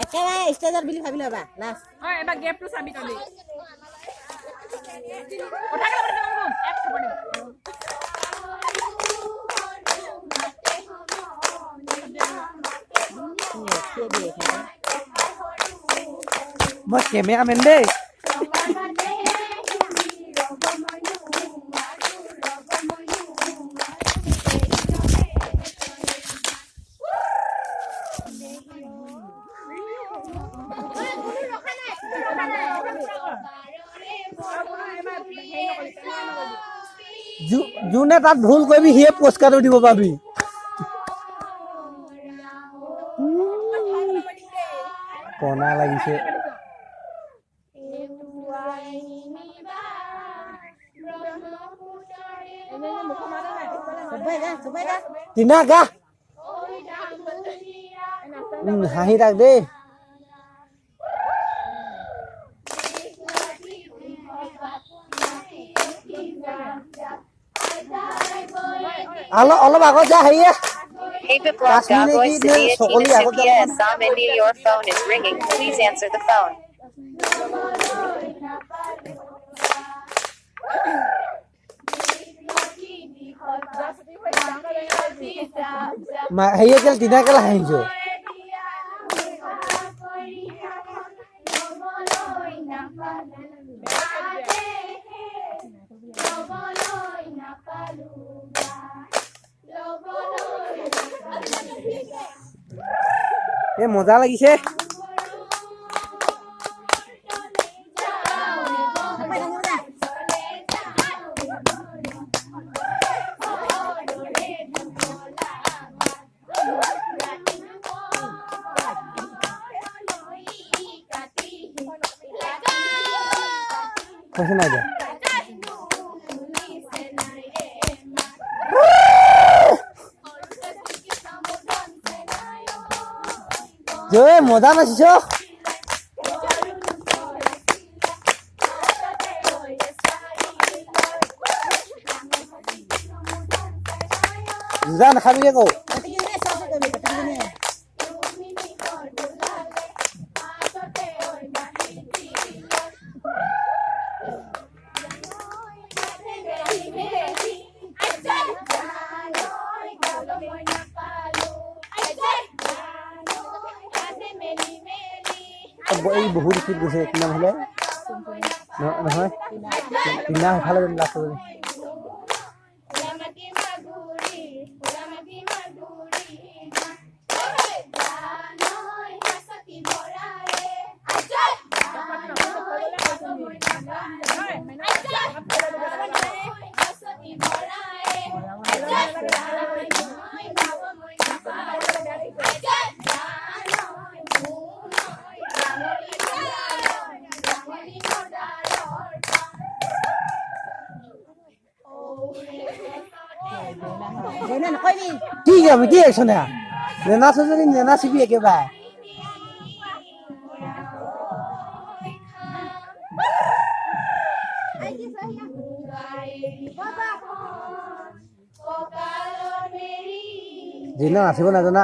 একেবাৰে ষ্টেজত বুলি ভাবি ল'বা লাষ্ট এবাৰ গেপটো চাবি তলি মই কেমেৰামেন দেই যোনে তাত ভুল কৰিবি সিয়ে পুৰস্কাৰটো দিব পাবি কণা লাগিছে টিনা গা হাঁহি থাক দেই অলপ আগত যা হেৰিয়ে Hey Biplab Dagoy Sidia Tina Sukia Assam India your phone is ringing. Please answer the phone. হেৰিয়ে কেলে টিনা কেলে হাঁহিছো মজা লাগিছে কৈছে নাই দিয়া জয় মজা নাচিছ যা নাখাবি আকৌ এই বহুত স্পীড গৈছে কি নাম হ'লে নহয় টিনা সেইফালে লাষ্ট কি যাবি কি একশো না নেনাচো যদি নেনাচিবি একেবাৰে যিনা নাচিব নাজানা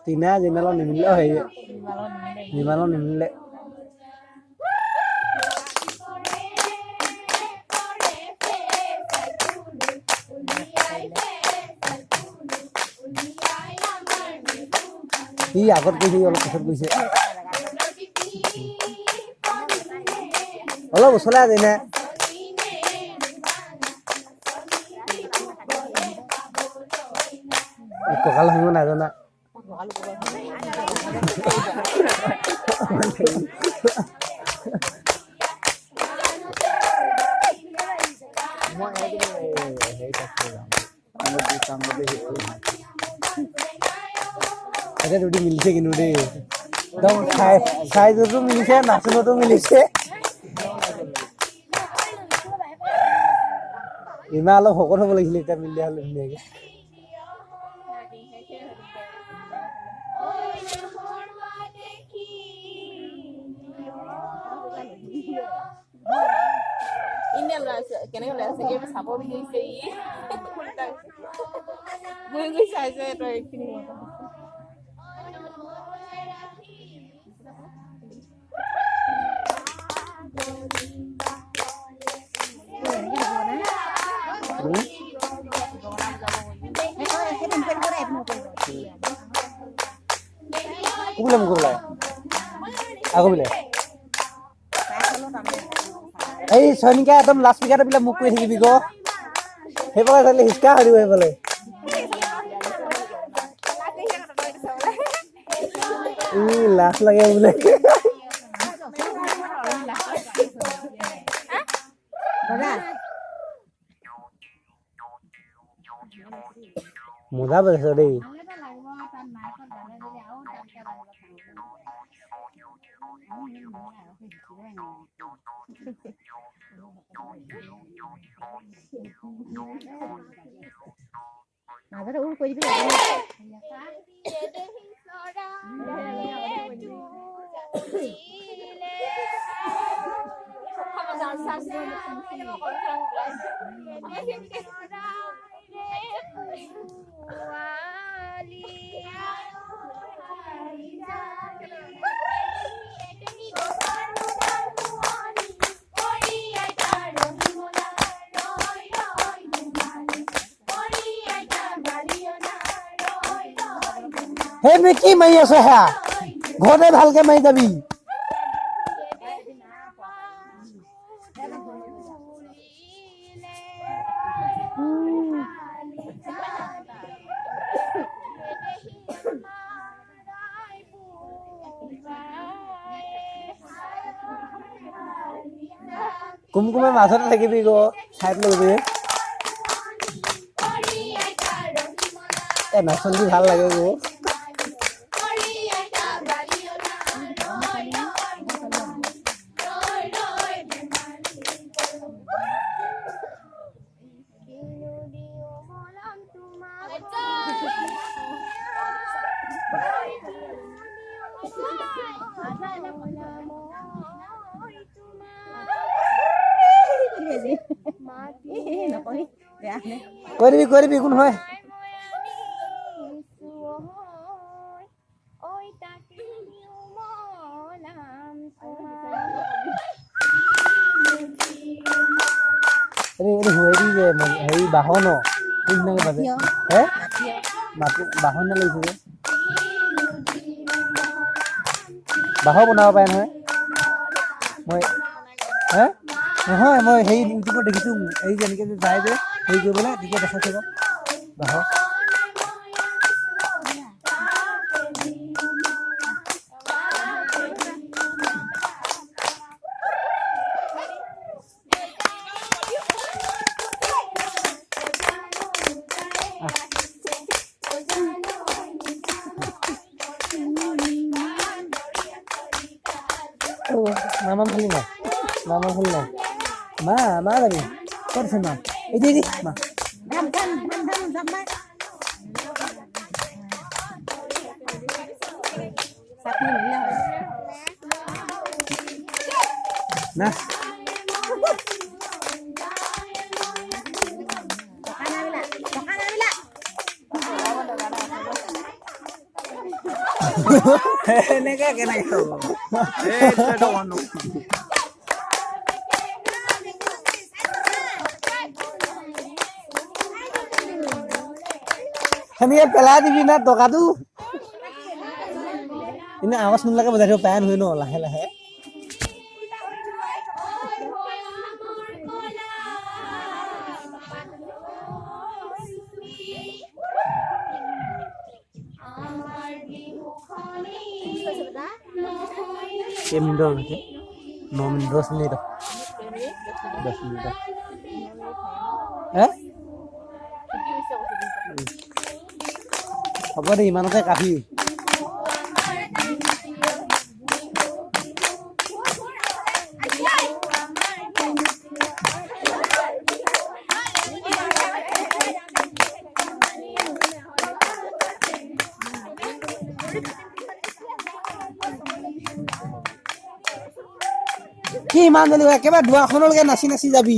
টিনা যিমানৰ নিমিলে হেৰি যিমানৰ নিমিলে ই আগত গৈছে অলপ পিছত গৈছে অলপ ওচৰলৈ যায় নে কঁকাল ভাঙিব নাজানা এটা দুটি মিলিছে কিন্তু দেই একদম সাইজতো মিলিছে নাচনতো মিলিছে ইমান অলপ শকত হ'ব লাগিছিলে এতিয়া মিলিলে হ'লে ধুনীয়াকে কেনেকৈ ওলাই আছে চাব বিচাৰিছে ই গুই চাইছে তই এইখিনি কোবলে মোক কোবলে আগো বোলে এই সৈনিকা একদম লাষ্ট পিকাতে বোলে মোক কৈ থাকিবি গ সেইফালে চালে হিচকা হৈ দিব সেইফালে লাজ লাগে বোলে মজা পাইছ দেই মাজতে উল কৰি দিবি হে মে কি মাৰি আছ হা ঘৰতে ভালকে মাৰি যাবি কুমকুমে মাজতে থাকিবি গ চাইড লবি নাচনি ভাল লাগে গ কৰিবি কোন হয় হেৰি বাহন কোনদিনাকে বাজে হে বাহন লাগিছে বাহ বনাব পাৰে নহয় মই হে নহয় মই সেই ইউটিউবত দেখিছো এই যেনেকে যে যায় যে হেৰি কৰিবলৈ তেতিয়া দেখাইছে বাহ মামা খালি নাই মা যাবি ক'ত আছে মা এই মা না এনেকে কেনেকে হ'ব সেনেকে পেলাই দিবি না টকাটো এনে আৱাজ শুনিলাকে বজাই দিব পাৰে নহয় ন লাহে লাহে Em đâu rồi chứ? Nó mình rớt đi đâu? Rớt đi đâu? Apa di mana teh kafi? কি ইমান দেৰি একেবাৰে দুৱাখনলৈকে নাচি নাচি যাবি